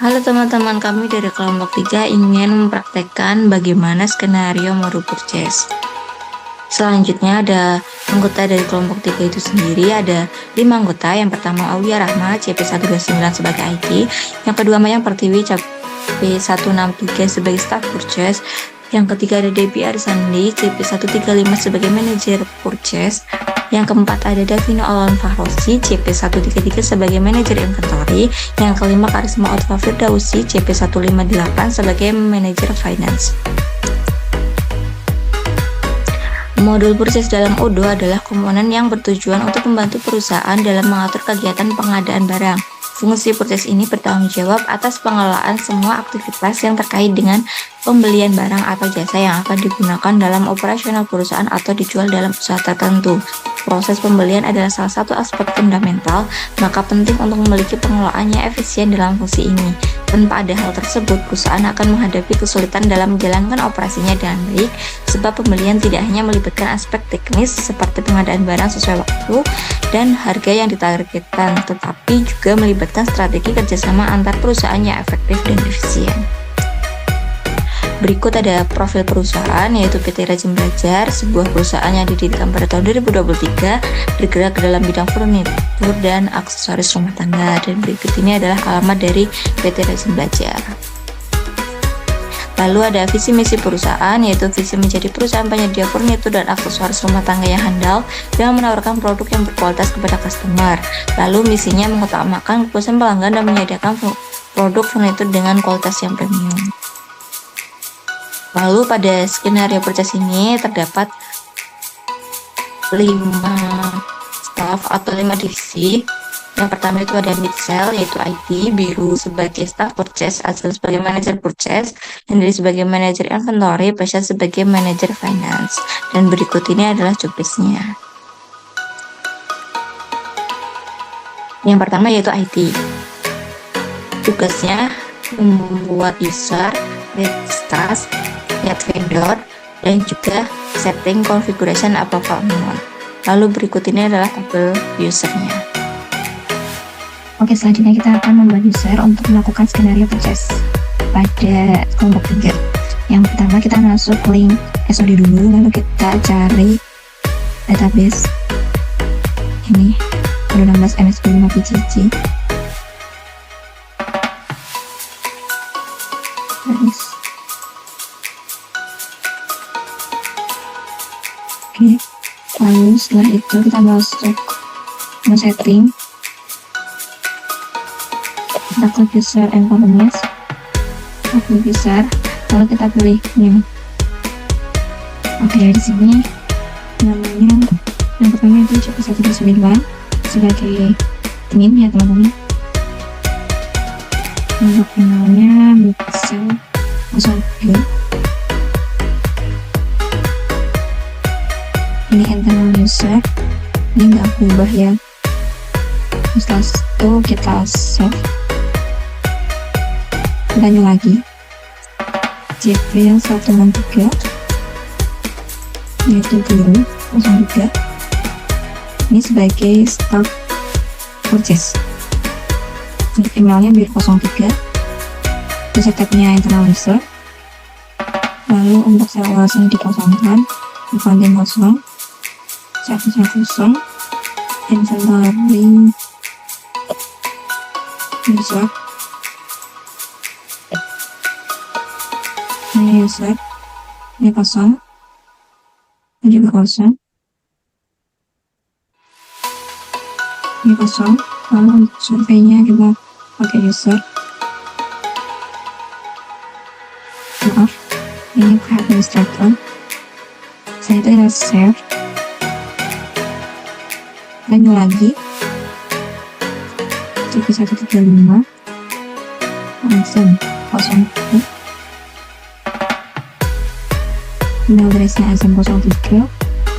Halo teman-teman, kami dari kelompok 3 ingin mempraktekkan bagaimana skenario modul purchase. Selanjutnya ada anggota dari kelompok 3 itu sendiri, ada 5 anggota. Yang pertama Aulia Rahma, CP129 sebagai IT. Yang kedua Mayang Pertiwi, CP163 sebagai staff purchase. Yang ketiga ada Debbie Arisandi, CP135 sebagai manajer purchase. Yang keempat ada Davino Alan Fahrosi, CP133 sebagai manajer inventory. Yang kelima Karisma Otva Firdausi, CP158 sebagai manajer finance. Modul purchase dalam Odoo adalah komponen yang bertujuan untuk membantu perusahaan dalam mengatur kegiatan pengadaan barang. Fungsi purchase ini bertanggung jawab atas pengelolaan semua aktivitas yang terkait dengan pembelian barang atau jasa yang akan digunakan dalam operasional perusahaan atau dijual dalam usaha tertentu. Proses pembelian adalah salah satu aspek fundamental, maka penting untuk memiliki pengelolaannya efisien dalam fungsi ini. Tanpa ada hal tersebut, perusahaan akan menghadapi kesulitan dalam menjalankan operasinya dengan baik, sebab pembelian tidak hanya melibatkan aspek teknis seperti pengadaan barang sesuai waktu dan harga yang ditargetkan, tetapi juga melibatkan strategi kerjasama antar perusahaan yang efektif dan efisien. Berikut ada profil perusahaan, yaitu PT Rajin Belajar, sebuah perusahaan yang didirikan pada tahun 2023, bergerak dalam bidang furnitur dan aksesoris rumah tangga. Dan berikut ini adalah alamat dari PT Rajin Belajar. Lalu ada visi misi perusahaan, yaitu visi menjadi perusahaan penyedia furnitur dan aksesoris rumah tangga yang handal dengan menawarkan produk yang berkualitas kepada customer. Lalu misinya mengutamakan kepuasan pelanggan dan menyediakan produk furnitur dengan kualitas yang premium. Lalu pada skenario purchase ini terdapat 5 staff atau 5 divisi. Yang pertama itu ada mid sale, yaitu IT, biru sebagai staff purchase, Azal sebagai manager purchase, Hendry sebagai manager inventory, Pasha sebagai manager finance. Dan berikut ini adalah job list-nya. Yang pertama yaitu IT. Tugasnya membuat user, register, lihat vendor, dan juga setting configuration approval mode. Lalu berikut ini adalah tabel usernya. Oke, selanjutnya kita akan membuat user untuk melakukan skenario purchase pada kelompok 3. Yang pertama kita masuk link SOD dulu, lalu kita cari database ini 16 MSP5 PCC. Oke, lalu setelah itu kita masuk ke setting, kita klik user environment, klik user, lalu kita pilih new. Oke, di sini namanya yang pertama itu CP129 sebagai admin ya teman-teman. Untuk emailnya bisa 03. Ini internal user, ini nggak aku ubah ya. Setelah itu kita save, kita new lagi CP 163 yaitu biru 03, ini sebagai staff purchase. Untuk emailnya biru 03, itu setupnya internal user. Lalu untuk sel ini dikosongkan, konten kosong, servisnya kosong, inventory user, ini user, ini kosong, ini juga kosong, ini kosong. Lalu untuk surveinya kita pakai user, maaf, ini administrator. Saya itu kita save, lanjut lagi CP135 langsung 01, email address-nya Azam 03,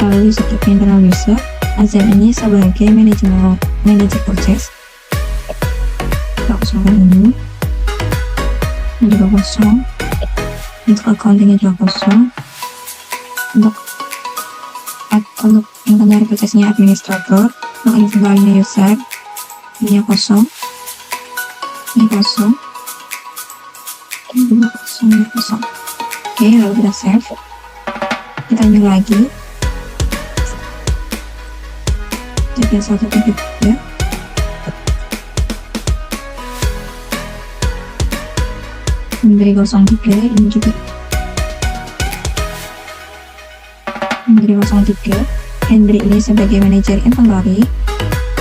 lalu seperti internal user, Azam ini sebagai manager purchase, kita kosongkan ini juga kosong, untuk accounting-nya juga kosong. Untuk inventory purchase-nya administrator, untuk inventory user ini kosong, ini kosong, 202. Oke, lalu kita save. Kita new lagi. 3133. Hendry 03 ini juga. Hendry 03. Hendry ini sebagai manajer inventory.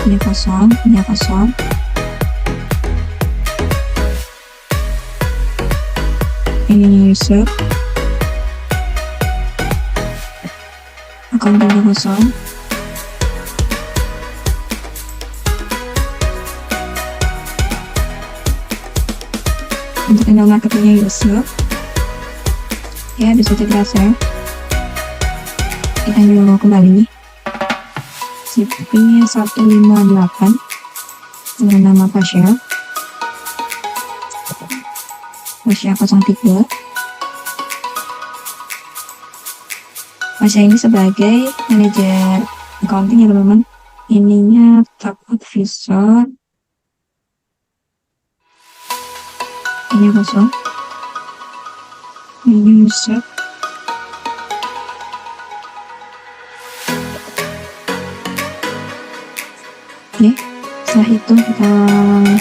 Ini kosong, ini kosong. Ini user. Accounting kosong. Untuk email marketingnya user. Ya, bisa kita save. Kita dulu kembali. CP-nya 158 dengan nama Pasha. Pasha 03. Pasha ini sebagai manajer accounting ya teman-teman. Ininya top advisor. Ini kosong. Ini user. Oke, setelah itu kita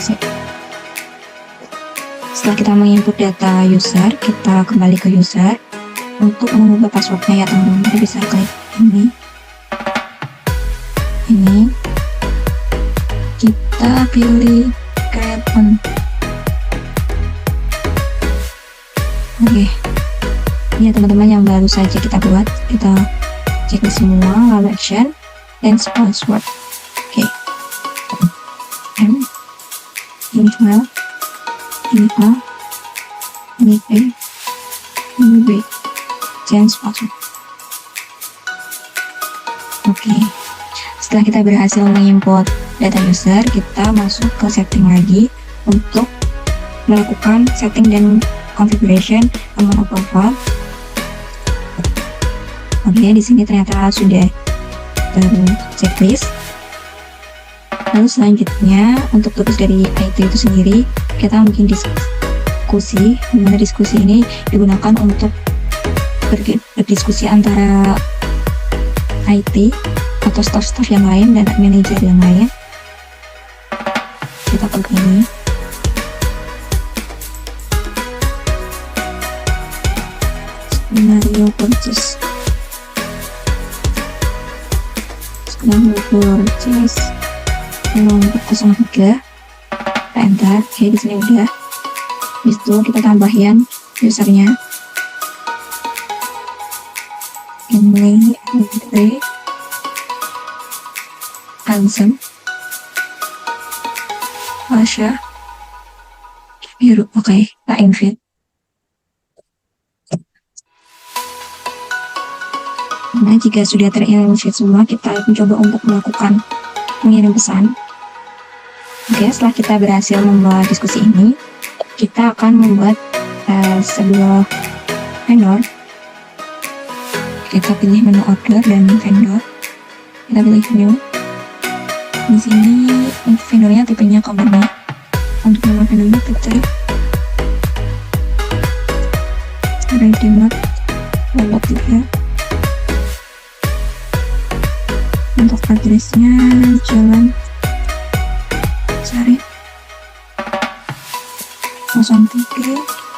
save. Setelah kita menginput data user, kita kembali ke user. Untuk mengubah passwordnya ya teman-teman, kita bisa klik ini. Kita pilih create one. Oke, ini ya teman-teman yang baru saja kita buat. Kita cek di semua, lalu action dan password. Oke, ini file, ini A, ini P, ini B. Change password. Oke, setelah kita berhasil mengimport data user, kita masuk ke setting lagi untuk melakukan setting dan configuration nomor profile. Oke, di sini ternyata sudah terchecklist. Lalu selanjutnya untuk tugas dari IT itu sendiri, kita mungkin diskusi, dimana diskusi ini digunakan untuk berdiskusi antara IT atau staff-staff yang lain dan manajer yang lain. Kita klik ini. Skenario purchase. Kelompok 03. Enter. Oke, di sini udah. Habis itu kita tambahin usernya. Ini Andre Hansen Pasha biru. Oke, kita invite. Nah, jika sudah terinvite semua, kita mencoba untuk melakukan mengirim pesan. Oke, setelah kita berhasil membuat diskusi ini, kita akan membuat sebuah vendor. Kita pilih menu order dan vendor. Kita pilih new. Di sini untuk vendornya tipenya company. Untuk nama vendornya kita Redeemer nomor 3. Untuk addressnya Jalan Sari 03.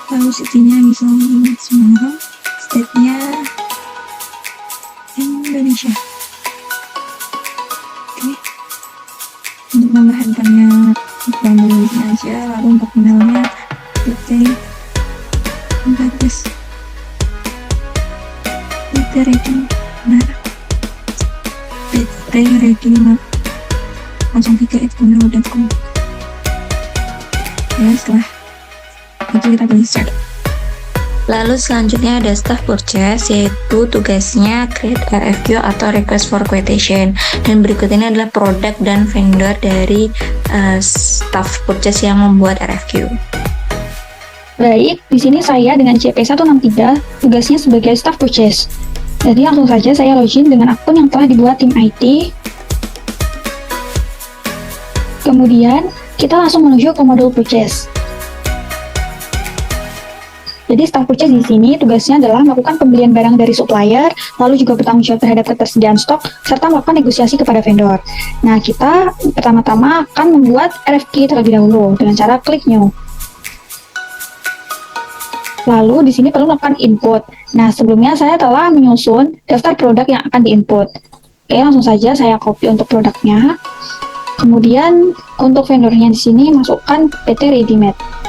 Lalu city-nya misalnya Semarang. State-nya Indonesia. Oke. Untuk nomor handphonenya kita ambil di sini aja. Lalu untuk emailnya PT 14 PT rating benar PT rating 03@gmail.com. Ya, setelah itu kita pilih start. Lalu selanjutnya ada staff purchase, yaitu tugasnya create RFQ atau request for quotation. Dan berikut ini adalah produk dan vendor dari staff purchase yang membuat RFQ. Baik, di sini saya dengan CP163 tugasnya sebagai staff purchase. Jadi langsung saja saya login dengan akun yang telah dibuat tim IT. Kemudian kita langsung menuju ke modul purchase. Jadi staff purchase di sini tugasnya adalah melakukan pembelian barang dari supplier, lalu juga bertanggung jawab terhadap ketersediaan stok, serta melakukan negosiasi kepada vendor. Nah, kita pertama-tama akan membuat RFQ terlebih dahulu dengan cara klik new. Lalu di sini perlu melakukan input. Nah, sebelumnya saya telah menyusun daftar produk yang akan diinput. Oke, langsung saja saya copy untuk produknya. Kemudian untuk vendornya di sini masukkan PT Readymade.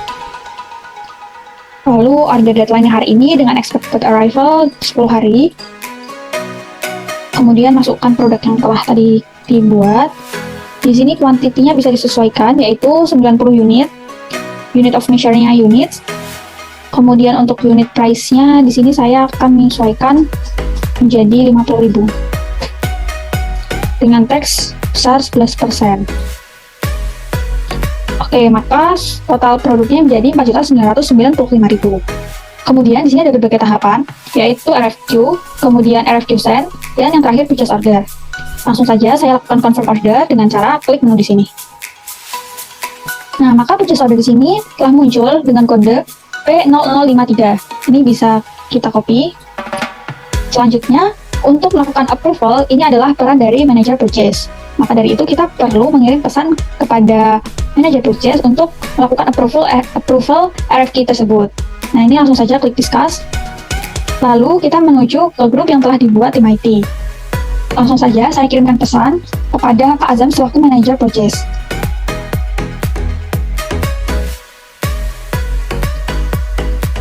Lalu order deadline hari ini dengan expected arrival 10 hari. Kemudian masukkan produk yang telah tadi dibuat. Di sini kuantitinya bisa disesuaikan, yaitu 90 unit. Unit of measuring-nya units. Kemudian untuk unit price-nya di sini saya akan menyesuaikan menjadi 50.000 dengan tax besar 11%. Oke, maka total produknya menjadi 4.995.000. Kemudian di sini ada berbagai tahapan, yaitu RFQ, kemudian RFQ send, dan yang terakhir purchase order. Langsung saja saya lakukan confirm order dengan cara klik menu di sini. Nah, maka purchase order di sini telah muncul dengan kode P0053. Ini bisa kita copy. Selanjutnya, untuk melakukan approval, ini adalah peran dari manager purchase. Maka dari itu kita perlu mengirim pesan kepada manager purchase untuk melakukan approval RFQ tersebut. Nah, ini langsung saja klik discuss. Lalu kita menuju ke grup yang telah dibuat tim IT. Langsung saja saya kirimkan pesan kepada Pak Azam selaku manager purchase.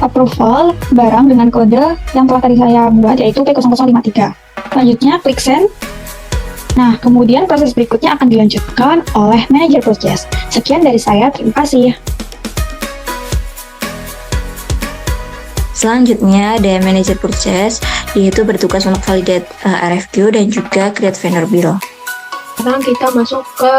Approval barang dengan kode yang telah tadi saya buat, yaitu P0053. Selanjutnya klik send. Nah, kemudian proses berikutnya akan dilanjutkan oleh manager purchase. Sekian dari saya, terima kasih. Selanjutnya ada manager purchase, yaitu bertugas untuk validate RFQ dan juga create vendor bill. Sekarang kita masuk ke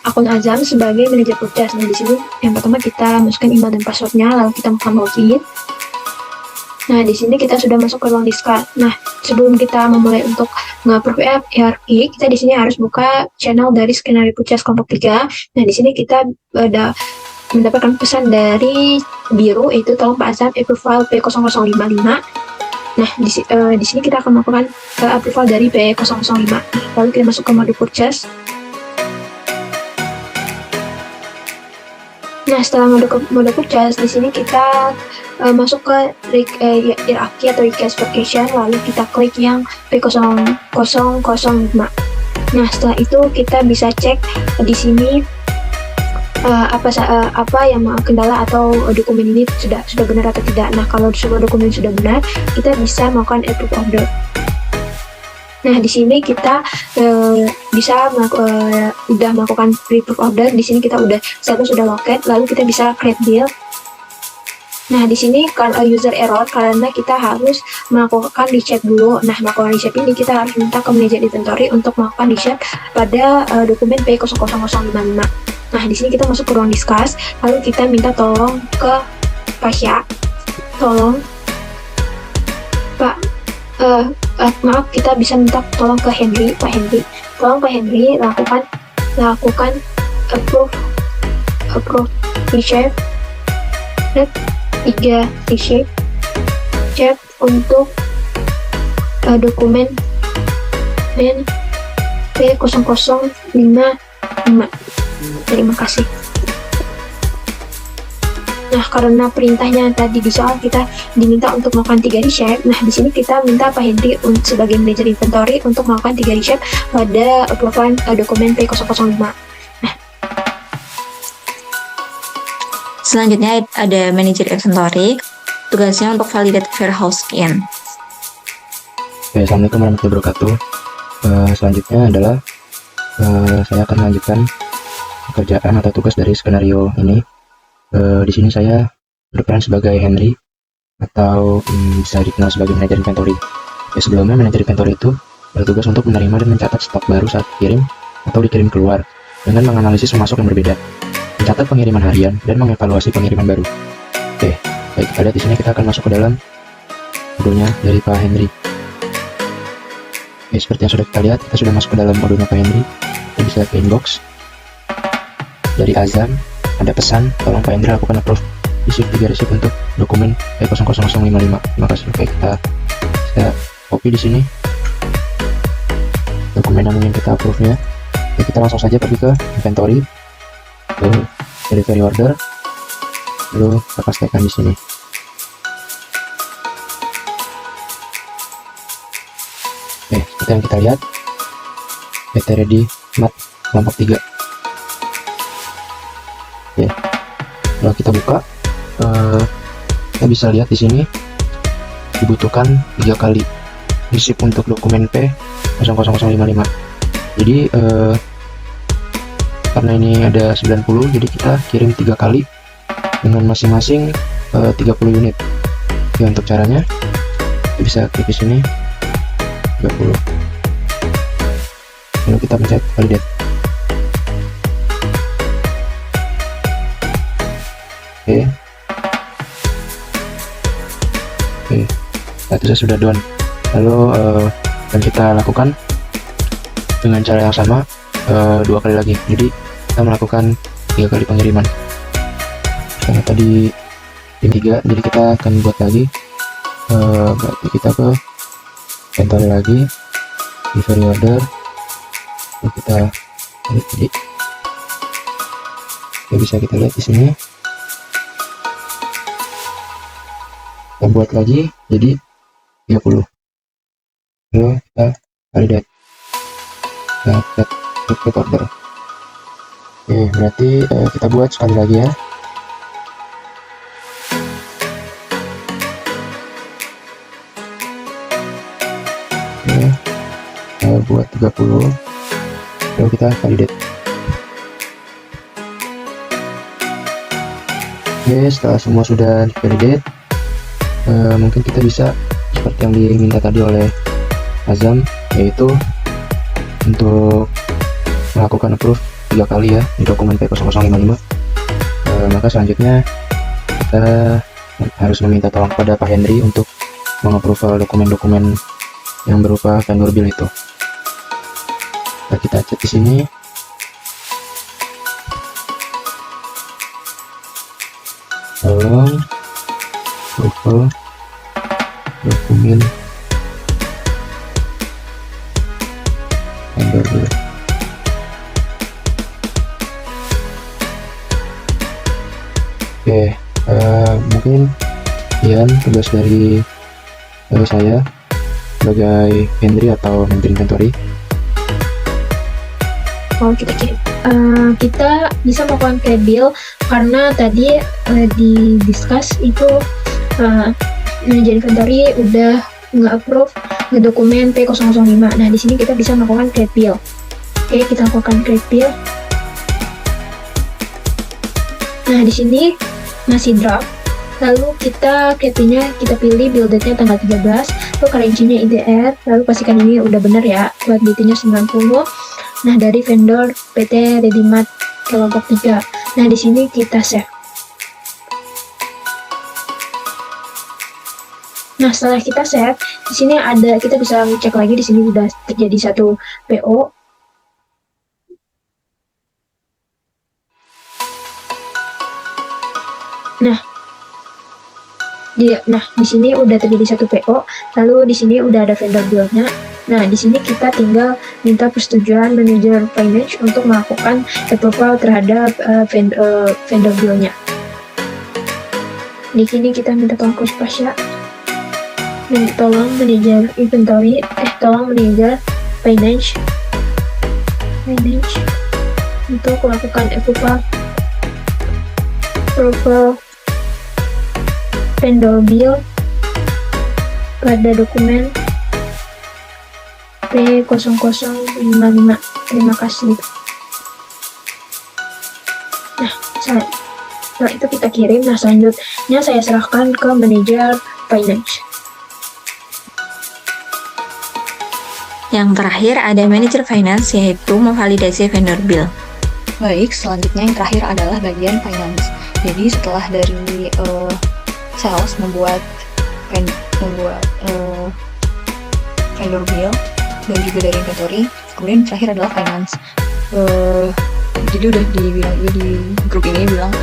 akun Azam sebagai manajer purchase. Nah, di sini yang pertama kita masukkan email dan passwordnya, lalu kita buka login. Nah, di sini kita sudah masuk ke ruang discuss. Nah, sebelum kita memulai untuk nge-approve hierarchy, kita di sini harus buka channel dari skenario purchase kelompok 3. Nah, di sini kita ada mendapatkan pesan dari biru, yaitu tolong Pak Azam approval P0055. Nah, di sini kita akan melakukan approval dari P005. Lalu kita masuk ke mode purchase. Nah, setelah mode purchase, di sini kita masuk ke hierarchy atau reclassification, lalu kita klik yang P0005. Nah, setelah itu kita bisa cek di sini apa yang kendala atau dokumen ini sudah benar atau tidak. Nah, kalau semua dokumen sudah benar, kita bisa melakukan approve order. Nah, di sini kita bisa udah melakukan pre-approve order. Di sini kita status sudah locate, lalu kita bisa create bill. Nah, di sini user error karena kita harus melakukan reshape dulu. Nah, melakukan reshape ini kita harus minta ke manajer inventory untuk melakukan reshape pada dokumen P00055. Nah, di sini kita masuk ke ruang discuss, lalu kita minta tolong ke Pasya, tolong Pak, maaf, kita bisa minta tolong ke Henry, Pak Henry, tolong Pak Henry lakukan approve reshape, 3 reshape untuk dokumen P0055. Terima kasih. Nah, karena perintahnya tadi di soal kita diminta untuk melakukan 3 reshape. Nah, di sini kita minta Pak Henry sebagai manajer inventory untuk melakukan 3 reshape pada approval dokumen P005. Nah, Selanjutnya ada manajer inventory, tugasnya untuk validate warehouse scan. Oke, Assalamualaikum warahmatullahi wabarakatuh. Selanjutnya adalah saya akan melanjutkan pekerjaan atau tugas dari skenario ini. Di sini saya berperan sebagai Henry atau bisa dikenal sebagai manajer inventory. Sebelumnya manajer inventory itu bertugas untuk menerima dan mencatat stok baru saat kirim atau dikirim keluar dengan menganalisis pemasok yang berbeda, mencatat pengiriman harian dan mengevaluasi pengiriman baru. Oke, baik, kita lihat di sini kita akan masuk ke dalam modunya dari Pak Henry. Oke, seperti yang sudah kita lihat, kita sudah masuk ke dalam modunya Pak Henry. Kita bisa ke inbox dari Azam, ada pesan tolong Pak Henry lakukan approve receipt 3 receipt untuk dokumen P000055. Terima kasih. Oke, kita copy di sini dokumen yang ingin kita approve nya. Oke, kita langsung saja pergi ke inventory, ke delivery order, lalu kita pastikan di sini. Oke, seperti yang kita lihat, PT ready mat kelompok 3. Oke, kalau kita buka, kita bisa lihat di sini dibutuhkan 3 kali receipt untuk dokumen P000055. Jadi karena ini ada 90, jadi kita kirim 3 kali dengan masing-masing 30 unit. Oke, untuk caranya kita bisa klik di sini 30, lalu kita pencet validate. Oke, statusnya sudah done. Lalu dan kita lakukan dengan cara yang sama 2 kali lagi. Jadi kita melakukan 3 kali pengiriman. Karena tadi tim 3, jadi kita akan buat lagi. Berarti kita ke inventory lagi, delivery order, lalu kita klik tadi. Oke, bisa kita lihat di sini. Kita buat lagi jadi 30. Lalu kita validate. Kita klik order. Oke, berarti kita buat sekali lagi ya. Oke, kita buat 30, lalu kita validate. Oke, setelah semua sudah di validate, mungkin kita bisa seperti yang diminta tadi oleh Azam, yaitu untuk melakukan approve 3 kali ya di dokumen P0055. Maka selanjutnya kita harus meminta tolong kepada Pak Henry untuk mengapprove dokumen-dokumen yang berupa vendor bill itu. Nah, kita cek di sini. Tolong approve dokumen vendor bill. Oke, mungkin sekian tugas dari saya sebagai Henry atau Henry Inventory. Mau kita kirim. Kita bisa melakukan create bill karena tadi di discuss itu manajer inventory udah nge-approve dokumen P005. Nah, di sini kita bisa melakukan create bill. Oke, kita lakukan create bill. Nah, di sini masih draft. Lalu kita create-nya kita pilih build date-nya tanggal 13, lalu currency-nya IDR, lalu pastikan ini udah bener ya, buat DT-nya 90. Nah, dari vendor PT Redimat kelompok 3. Nah, di sini kita save. Nah, setelah kita save, di sini ada kita bisa cek lagi, di sini sudah terjadi satu PO. Nah, di sini udah terjadi satu PO, lalu di sini udah ada vendor bill-nya. Nah, di sini kita tinggal minta persetujuan manajer finance untuk melakukan approval terhadap vendor bill-nya. Di sini kita minta tolong ke Pasha, tolong manajer inventory, tolong manajer finance untuk melakukan approval vendor bill pada dokumen P0055. Terima kasih. Nah, setelah itu kita kirim. Nah, selanjutnya saya serahkan ke manajer finance. Yang terakhir ada manajer finance, yaitu memvalidasi vendor bill. Baik, selanjutnya yang terakhir adalah bagian finance. Jadi setelah dari sales membuat vendor bill dan juga dari inventory, kemudian terakhir adalah finance. Jadi udah dibilang juga di grup ini bilang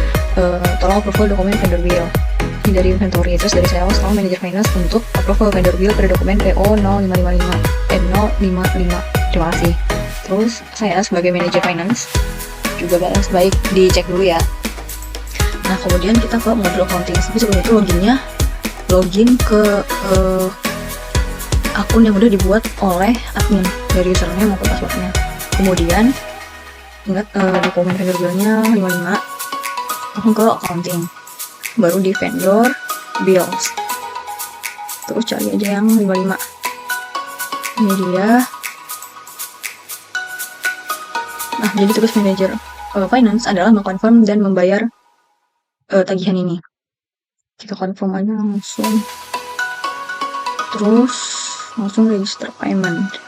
tolong approval dokumen vendor bill. Ini dari inventory. Terus dari sales, tolong manager finance untuk approval vendor bill pada dokumen PO 0555 terima kasih. Terus saya sebagai manager finance juga balas baik dicek dulu ya. Nah kemudian kita ke modul accounting. Tapi sebelum itu login ke akun yang udah dibuat oleh admin dari username maupun passwordnya. Kemudian ingat dokumen vendor billnya 55, langsung ke accounting, baru di vendor bills, terus cari aja yang 55. Ini dia. Nah jadi tugas manajer finance adalah mengkonfirm dan membayar tagihan ini. Kita confirm aja langsung, terus langsung register payment,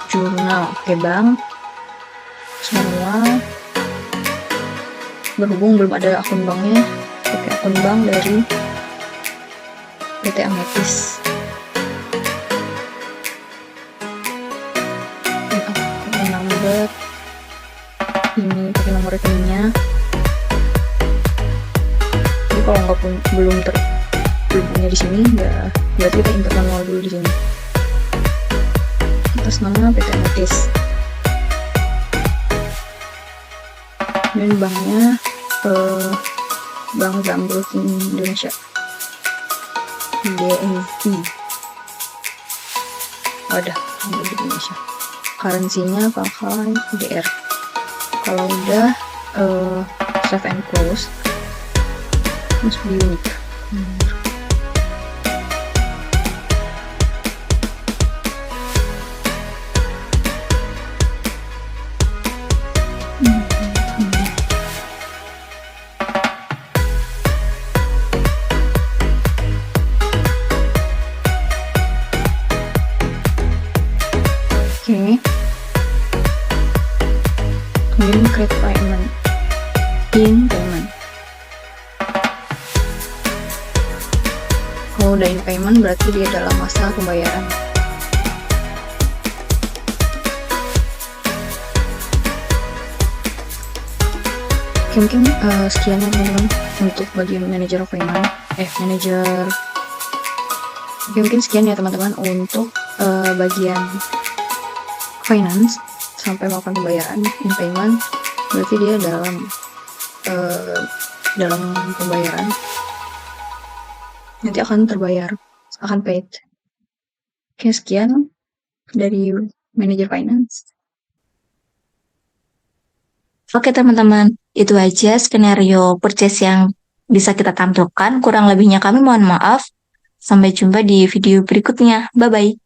jurnal, oke bank semua. Berhubung belum ada akun banknya, pakai akun bank dari PT Ametis. Pakai number ini, pakai nomor rekeningnya. Jadi kalau nggak belum punya di sini, ya berarti kita enter manual dulu di sini. Atas nama PT Ametis. Dan banknya Bank Zamrud Indonesia, BNI. Wadah, Zamrud Indonesia. Currency-nya pakai DR. Kalau udah save and close, must be unique. Oke. Kemudian create payment, in payment. Kalau udah in payment berarti dia dalam masa pembayaran. Oke, mungkin sekian ya teman-teman untuk bagian manager payment, manager. Oke, mungkin sekian ya teman-teman untuk bagian finance sampai melakukan pembayaran in payment. Berarti dia dalam pembayaran nanti akan terbayar, akan paid. Oke, sekian dari manager finance. Oke teman-teman, itu aja skenario purchase yang bisa kita tampilkan. Kurang lebihnya kami mohon maaf. Sampai jumpa di video berikutnya. Bye-bye.